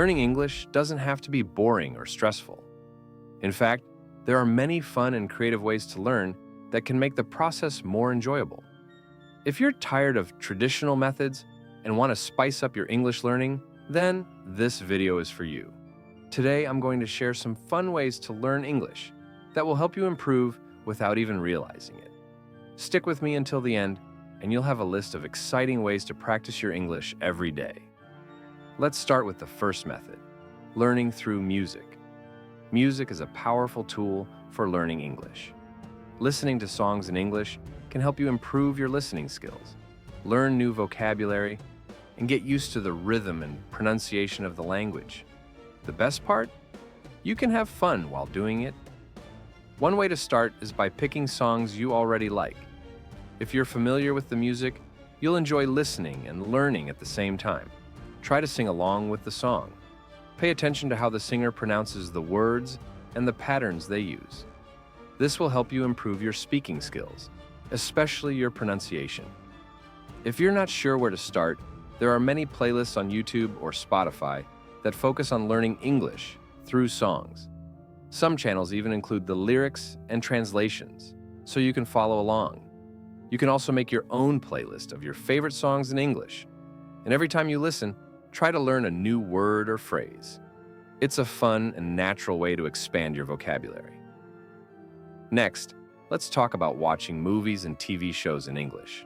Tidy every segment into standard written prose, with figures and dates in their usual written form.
Learning English doesn't have to be boring or stressful. In fact, there are many fun and creative ways to learn that can make the process more enjoyable. If you're tired of traditional methods and want to spice up your English learning, then this video is for you. Today, I'm going to share some fun ways to learn English that will help you improve without even realizing it. Stick with me until the end, and you'll have a list of exciting ways to practice your English every day. Let's start with the first method, learning through music. Music is a powerful tool for learning English. Listening to songs in English can help you improve your listening skills, learn new vocabulary, and get used to the rhythm and pronunciation of the language. The best part? You can have fun while doing it. One way to start is by picking songs you already like. If you're familiar with the music, you'll enjoy listening and learning at the same time. Try to sing along with the song. Pay attention to how the singer pronounces the words and the patterns they use. This will help you improve your speaking skills, especially your pronunciation. If you're not sure where to start, there are many playlists on YouTube or Spotify that focus on learning English through songs. Some channels even include the lyrics and translations, so you can follow along. You can also make your own playlist of your favorite songs in English, and every time you listen, try to learn a new word or phrase. It's a fun and natural way to expand your vocabulary. Next, let's talk about watching movies and TV shows in English.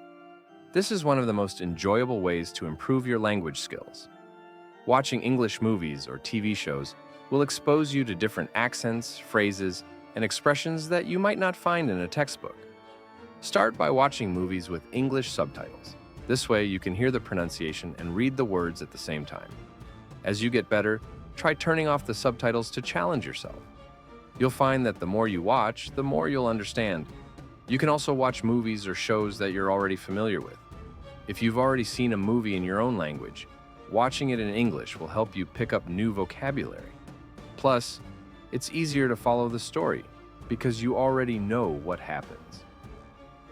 This is one of the most enjoyable ways to improve your language skills. Watching English movies or TV shows will expose you to different accents, phrases, and expressions that you might not find in a textbook. Start by watching movies with English subtitles. This way, you can hear the pronunciation and read the words at the same time. As you get better, try turning off the subtitles to challenge yourself. You'll find that the more you watch, the more you'll understand. You can also watch movies or shows that you're already familiar with. If you've already seen a movie in your own language, watching it in English will help you pick up new vocabulary. Plus, it's easier to follow the story because you already know what happens.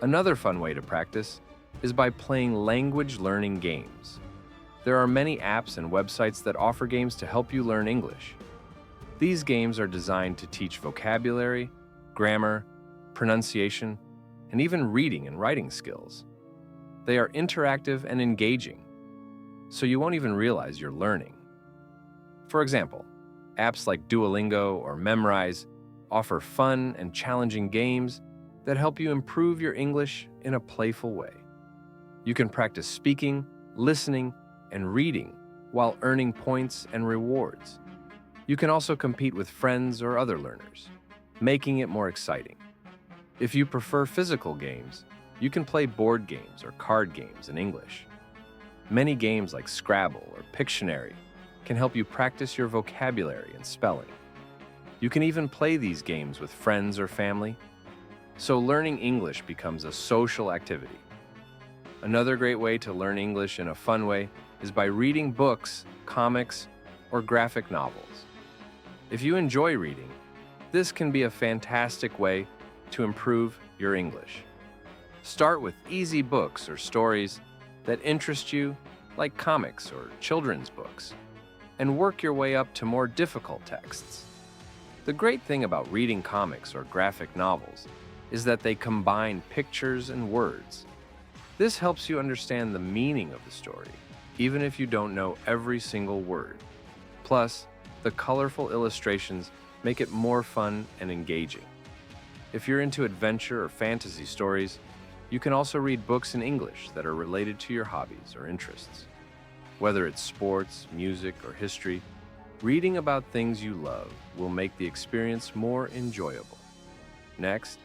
Another fun way to practice is by playing language learning games. There are many apps and websites that offer games to help you learn English. These games are designed to teach vocabulary, grammar, pronunciation, and even reading and writing skills. They are interactive and engaging, so you won't even realize you're learning. For example, apps like Duolingo or Memrise offer fun and challenging games that help you improve your English in a playful way. You can practice speaking, listening, and reading while earning points and rewards. You can also compete with friends or other learners, making it more exciting. If you prefer physical games, you can play board games or card games in English. Many games like Scrabble or Pictionary can help you practice your vocabulary and spelling. You can even play these games with friends or family, so learning English becomes a social activity. Another great way to learn English in a fun way is by reading books, comics, or graphic novels. If you enjoy reading, this can be a fantastic way to improve your English. Start with easy books or stories that interest you, like comics or children's books, and work your way up to more difficult texts. The great thing about reading comics or graphic novels is that they combine pictures and words. This helps you understand the meaning of the story, even if you don't know every single word. Plus, the colorful illustrations make it more fun and engaging. If you're into adventure or fantasy stories, you can also read books in English that are related to your hobbies or interests. Whether it's sports, music, or history, reading about things you love will make the experience more enjoyable. Next,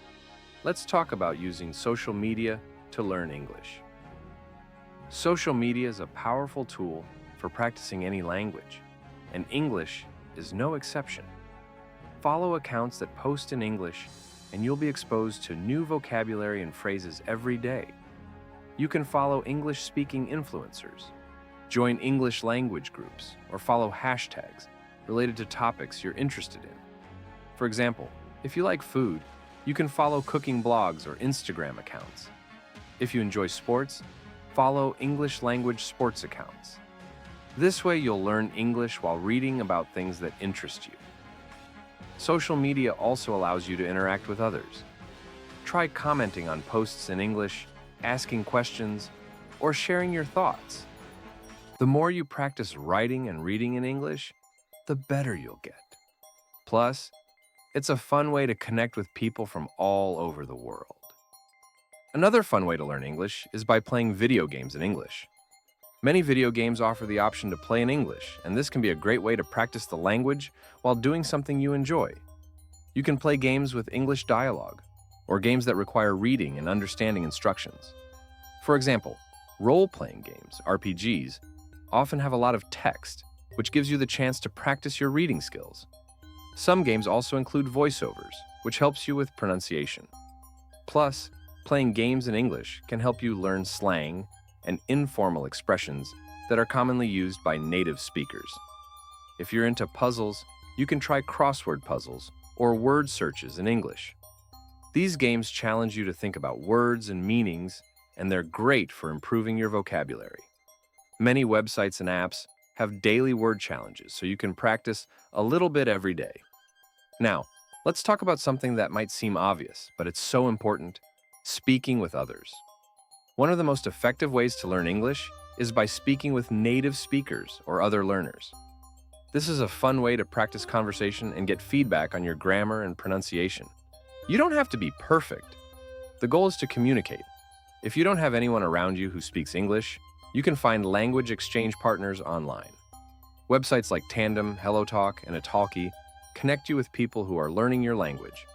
let's talk about using social media to learn English. Social media is a powerful tool for practicing any language, and English is no exception. Follow accounts that post in English, and you'll be exposed to new vocabulary and phrases every day. You can follow English-speaking influencers, join English language groups, or follow hashtags related to topics you're interested in. For example, if you like food, you can follow cooking blogs or Instagram accounts. If you enjoy sports, follow English language sports accounts. This way, you'll learn English while reading about things that interest you. Social media also allows you to interact with others. Try commenting on posts in English, asking questions, or sharing your thoughts. The more you practice writing and reading in English, the better you'll get. Plus, it's a fun way to connect with people from all over the world. Another fun way to learn English is by playing video games in English. Many video games offer the option to play in English, and this can be a great way to practice the language while doing something you enjoy. You can play games with English dialogue, or games that require reading and understanding instructions. For example, role-playing games, RPGs, often have a lot of text, which gives you the chance to practice your reading skills. Some games also include voiceovers, which helps you with pronunciation. Plus, playing games in English can help you learn slang and informal expressions that are commonly used by native speakers. If you're into puzzles, you can try crossword puzzles or word searches in English. These games challenge you to think about words and meanings, and they're great for improving your vocabulary. Many websites and apps have daily word challenges, so you can practice a little bit every day. Now, let's talk about something that might seem obvious, but it's so important: speaking with others. One of the most effective ways to learn English is by speaking with native speakers or other learners. This is a fun way to practice conversation and get feedback on your grammar and pronunciation. You don't have to be perfect. The goal is to communicate. If you don't have anyone around you who speaks English, you can find language exchange partners online. Websites like Tandem, HelloTalk, and Italki connect you with people who are learning your language,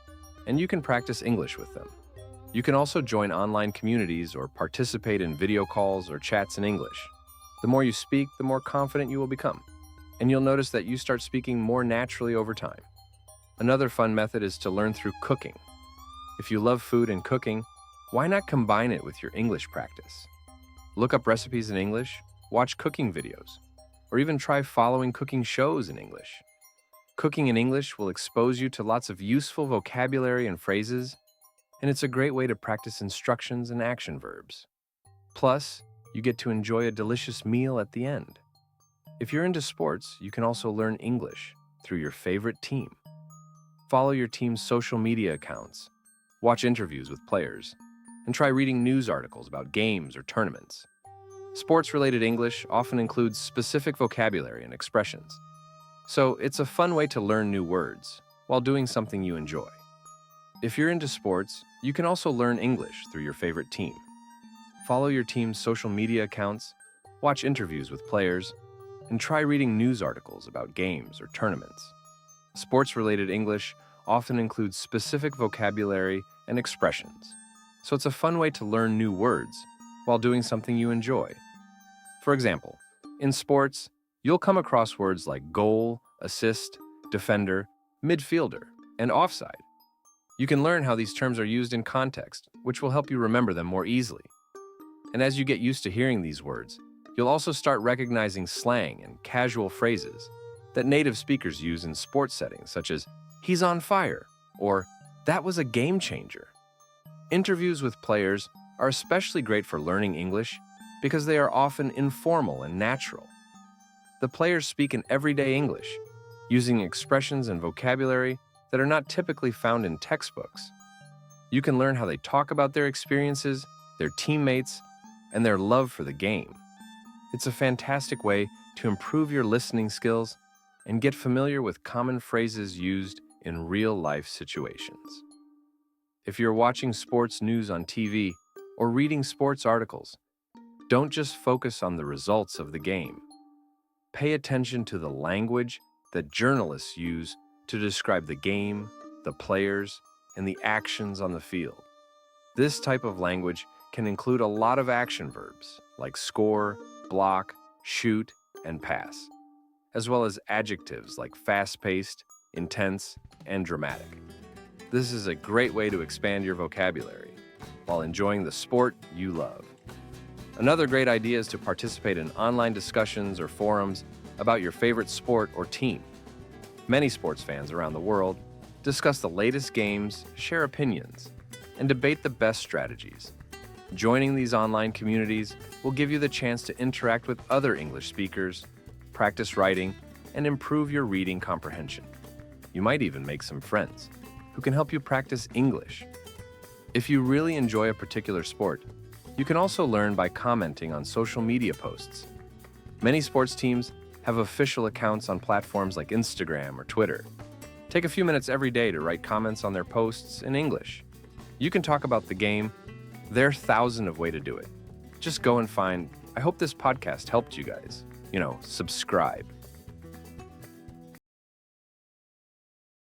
and you can practice English with them. You can also join online communities or participate in video calls or chats in English. The more you speak, the more confident you will become, and you'll notice that you start speaking more naturally over time. Another fun method is to learn through cooking. If you love food and cooking, why not combine it with your English practice? Look up recipes in English, watch cooking videos, or even try following cooking shows in English. Cooking in English will expose you to lots of useful vocabulary and phrases, and it's a great way to practice instructions and action verbs. Plus, you get to enjoy a delicious meal at the end. If you're into sports, you can also learn English through your favorite team. Follow your team's social media accounts, watch interviews with players, and try reading news articles about games or tournaments. Sports-related English often includes specific vocabulary and expressions, so it's a fun way to learn new words while doing something you enjoy. If you're into sports, you can also learn English through your favorite team. Follow your team's social media accounts, watch interviews with players, and try reading news articles about games or tournaments. Sports-related English often includes specific vocabulary and expressions, so it's a fun way to learn new words while doing something you enjoy. For example, in sports, you'll come across words like goal, assist, defender, midfielder, and offside. You can learn how these terms are used in context, which will help you remember them more easily. And as you get used to hearing these words, you'll also start recognizing slang and casual phrases that native speakers use in sports settings, such as "he's on fire" or "that was a game changer." Interviews with players are especially great for learning English because they are often informal and natural. The players speak in everyday English, using expressions and vocabulary that are not typically found in textbooks. You can learn how they talk about their experiences, their teammates, and their love for the game. It's a fantastic way to improve your listening skills and get familiar with common phrases used in real-life situations. If you're watching sports news on TV or reading sports articles, don't just focus on the results of the game. Pay attention to the language that journalists use to describe the game, the players, and the actions on the field. This type of language can include a lot of action verbs like score, block, shoot, and pass, as well as adjectives like fast-paced, intense, and dramatic. This is a great way to expand your vocabulary while enjoying the sport you love. Another great idea is to participate in online discussions or forums about your favorite sport or team. Many sports fans around the world discuss the latest games, share opinions, and debate the best strategies. Joining these online communities will give you the chance to interact with other English speakers practice writing, and improve your reading comprehension. You might even make some friends who can help you practice English. If you really enjoy a particular sport, you can also learn by commenting on social media posts. Many sports teams have official accounts on platforms like Instagram or Twitter. Take a few minutes every day to write comments on their posts in English. You can talk about the game. There are thousands of ways to do it. Just go and find. I hope this podcast helped you guys. Subscribe.